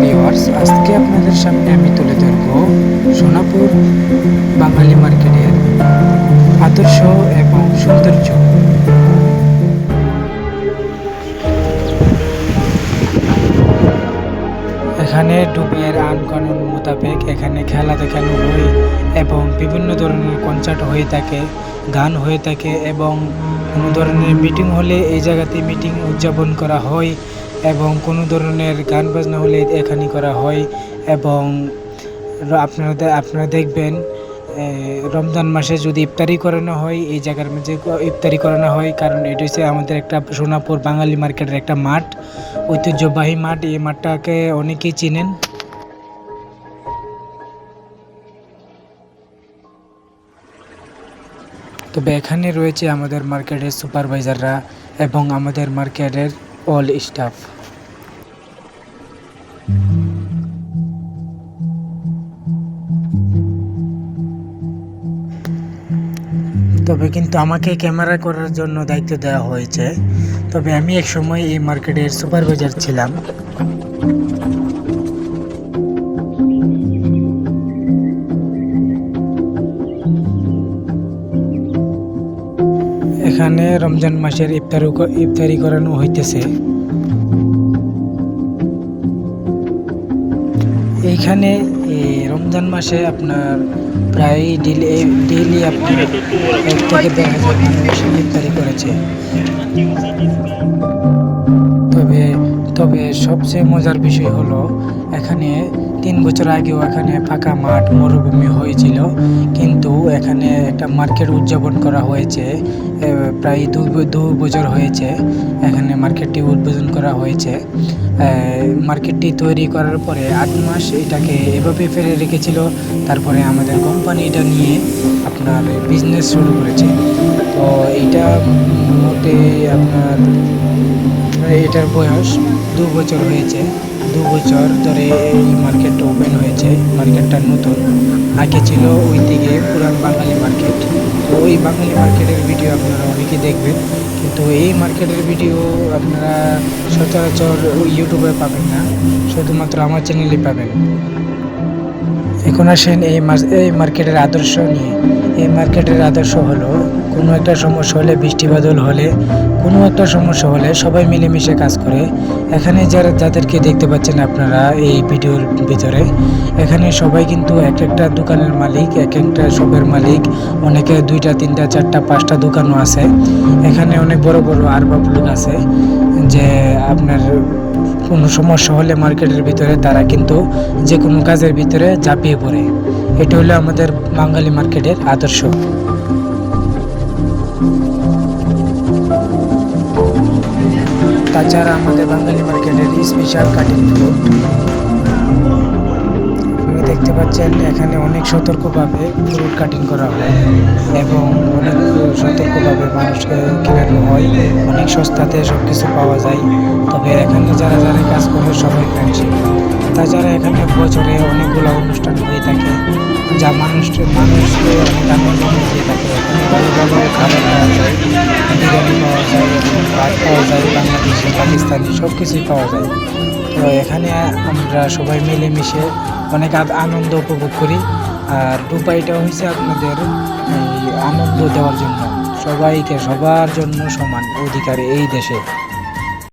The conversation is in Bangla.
ভিউয়ার্স, আজকে আপনাদের সামনে আমি তুলে ধরব সোনাপুর বাঙালি মার্কেটের আদর্শ এবং সৌন্দর্য। এখানে ডুবের আইন-কানুন মোতাবেক এখানে খেলা দেখানো হয় এবং বিভিন্ন ধরনের কনসার্ট হয়ে থাকে, গান হয়ে থাকে এবং কোনো ধরনের মিটিং হলে এই জায়গাতে মিটিং উদযাপন করা হয় এবং কোনো ধরনের গান বাজনা হলে এখানে করা হয়। এবং আপনারা দেখবেন রমজান মাসে যদি ইফতারি করানো হয় এই জায়গার মধ্যে ইফতারি করানো হয়, কারণ এটা হচ্ছে আমাদের একটা সোনাপুর বাঙালি মার্কেটের একটা মাঠ, ঐতিহ্যবাহী মাঠ। এই মাঠটাকে অনেকেই চিনেন। তবে এখানে রয়েছে আমাদের মার্কেটের সুপারভাইজাররা এবং আমাদের মার্কেটের অল স্টাফ। তবে কিন্তু আমাকে ক্যামেরা করার জন্য দায়িত্ব দেওয়া হয়েছে। তবে আমি এক সময় এই মার্কেটের সুপারভাইজার ছিলাম। এখানে রমজান মাসের ইফতারি করানো হইতেছে। এইখানে রমজান মাসে আপনার প্রায় ডেইলি আপনার 1 থেকে 1,500 মানুষ ইফতারি করেছে। তবে সবচেয়ে মজার বিষয় হলো এখানে 3 বছর আগেও এখানে ফাঁকা মাঠ মরুভূমি হয়েছিল, কিন্তু এখানে একটা মার্কেট উদযাপন করা হয়েছে। প্রায় 2 বছর হয়েছে এখানে মার্কেটটি উদ্বোধন করা হয়েছে। মার্কেটটি তৈরি করার পরে 8 মাস এটাকে এভাবে ফেলে রেখেছিল। তারপরে আমাদের কোম্পানি এটা নিয়ে আপনার বিজনেস শুরু করেছে। তো এইটা মোটে আপনার এটার বয়স 2 বছর হয়েছে। 2 বছর ধরে এই মার্কেটটা ওপেন হয়েছে। মার্কেটটা নতুন, আগে ছিল ওই দিকে পুরান বাঙালি মার্কেট। তো ওই বাঙালি মার্কেটের ভিডিও আপনারা অনেকেই দেখবেন, কিন্তু এই মার্কেটের ভিডিও আপনারা সচরাচর ইউটিউবে পাবেন না, শুধুমাত্র আমার চ্যানেলে পাবেন। এখন আসেন এই মার্কেটের আদর্শ নিয়ে। এই মার্কেটের আদর্শ হলো কোনো একটা সমস্যা হলে, বৃষ্টি বাদল হলে, কোনো একটা সমস্যা হলে সবাই মিলেমিশে কাজ করে। এখানে যাদেরকে দেখতে পাচ্ছেন আপনারা এই ভিডিওর ভিতরে, এখানে সবাই কিন্তু এক একটা দোকানের মালিক, এক একটা শপের মালিক। অনেকে 2টা 3টা 4টা 5টা দোকানও আছে। এখানে অনেক বড় বড় আরবাব লোক আছে, যে আপনার কোনো সমস্যা হলে মার্কেটের ভিতরে তারা কিন্তু যে কোনো কাজের ভিতরে ঝাঁপিয়ে পড়ে। এটা হলো আমাদের বাঙালি মার্কেটের আদর্শ। তাছাড়া আমাদের বাঙালি মার্কেটের স্পেশাল কাটিং ফ্রুট আপনি দেখতে পাচ্ছেন। এখানে অনেক সতর্কভাবে ফ্রুট কাটিং করা হয় এবং অনেক সতর্কভাবে মানুষকে কেনানো হয়। অনেক সস্তাতে সব কিছু পাওয়া যায়। তবে এখানে যারা কাজ করে সবাই ফ্রেন্ডশিপ। তাছাড়া এখানে বছরে অনেকগুলো অনুষ্ঠান হয়ে থাকে, যা মানুষকে অনেক আনন্দ দিয়ে থাকে। এখানে ভালো ভালো খাবার পাওয়া যায়, বিরিয়ানি পাওয়া যায় এবং ভাত পাওয়া যায়, বাংলাদেশি পাকিস্তানি সব কিছুই পাওয়া যায়। তো এখানে আমরা সবাই মিলেমিশে অনেক আনন্দ উপভোগ করি। আর দুবাইটা হয়েছে আপনাদের এই আনন্দ দেওয়ার জন্য, সবাইকে সবার জন্য সমান অধিকার এই দেশে।